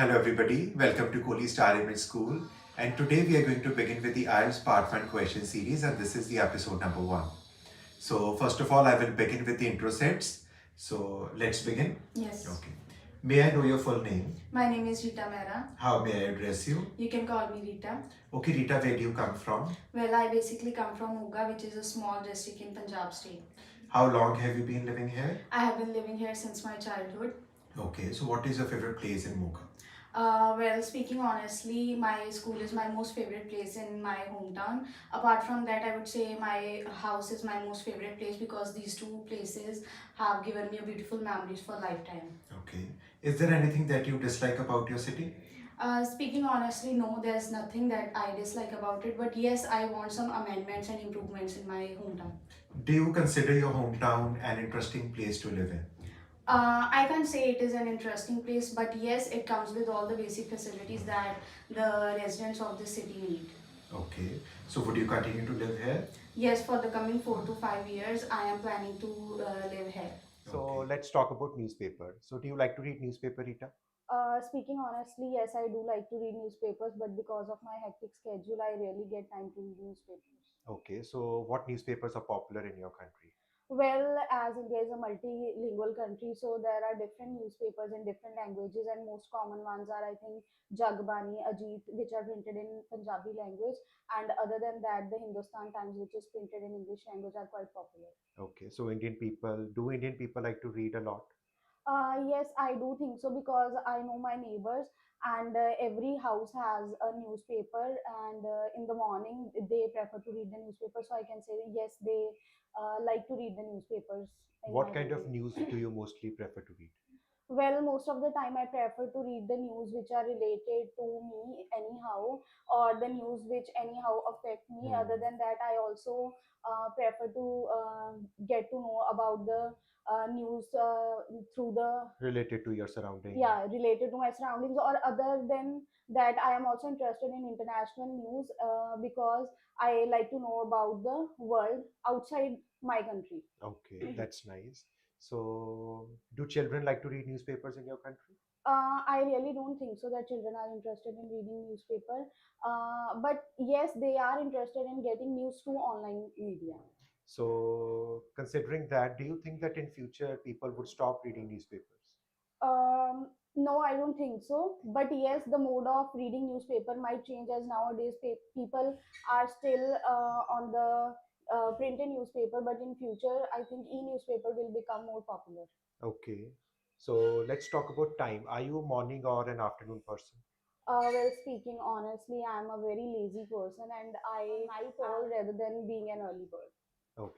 Hello everybody, welcome to Kohli Star Image School, and today we are going to begin with the IELTS Part 1 question series, and this is the episode number 1. So first of all, I will begin with the intro sets. So let's begin. Yes. Okay. May I know your full name? My name is Rita Mehra. How may I address you? You can call me Rita. Okay, Rita, where do you come from? Well, I basically come from Moga, which is a small district in Punjab state. How long have you been living here? I have been living here since my childhood. Okay, so what is your favorite place in Moga? Well, speaking honestly, my school is my most favorite place in my hometown. Apart from that, I would say my house is my most favorite place because these two places have given me a beautiful memories for lifetime. Okay. Is there anything that you dislike about your city? Speaking honestly, no, there's nothing that I dislike about it. But yes, I want some amendments and improvements in my hometown. Do you consider your hometown an interesting place to live in? I can't say it is an interesting place, but yes, it comes with all the basic facilities that the residents of the city need. Okay. So would you continue to live here? Yes, for the coming 4 to 5 years, I am planning to live here. So Okay. let's talk about newspaper. So do you like to read newspaper, Rita? Speaking honestly, yes, I do like to read newspapers, but because of my hectic schedule, I rarely get time to read newspapers. Okay, so what newspapers are popular in your country? Well, as India is a multilingual country, so there are different newspapers in different languages, and most common ones are, I think, Jagbani, Ajit, which are printed in Punjabi language, and other than that, the Hindustan Times, which is printed in English language, are quite popular. Okay, so do Indian people like to read a lot? Yes, I do think so because I know my neighbors, and every house has a newspaper, and in the morning they prefer to read the newspaper. So I can say that yes, they like to read the newspapers in my What kind of village. news do you mostly prefer to read? Well, most of the time I prefer to read the news which are related to me anyhow, or the news which anyhow affect me. Other than that, I also prefer to get to know about the news through the Related to your surrounding? yeah, related to my surroundings. Or other than that, I am also interested in international news because I like to know about the world outside my country. Okay, that's nice. So do children like to read newspapers in your country? I really don't think so that children are interested in reading newspaper. But yes, they are interested in getting news through online media. So considering that, do you think that in future people would stop reading newspapers? No, I don't think so. But yes, the mode of reading newspaper might change as nowadays people are still on the printed newspaper. But in future, I think e-newspaper will become more popular. Okay. So let's talk about time. Are you a morning or an afternoon person? Well, speaking honestly, I'm a very lazy person and I night owl rather than being an early bird. Okay.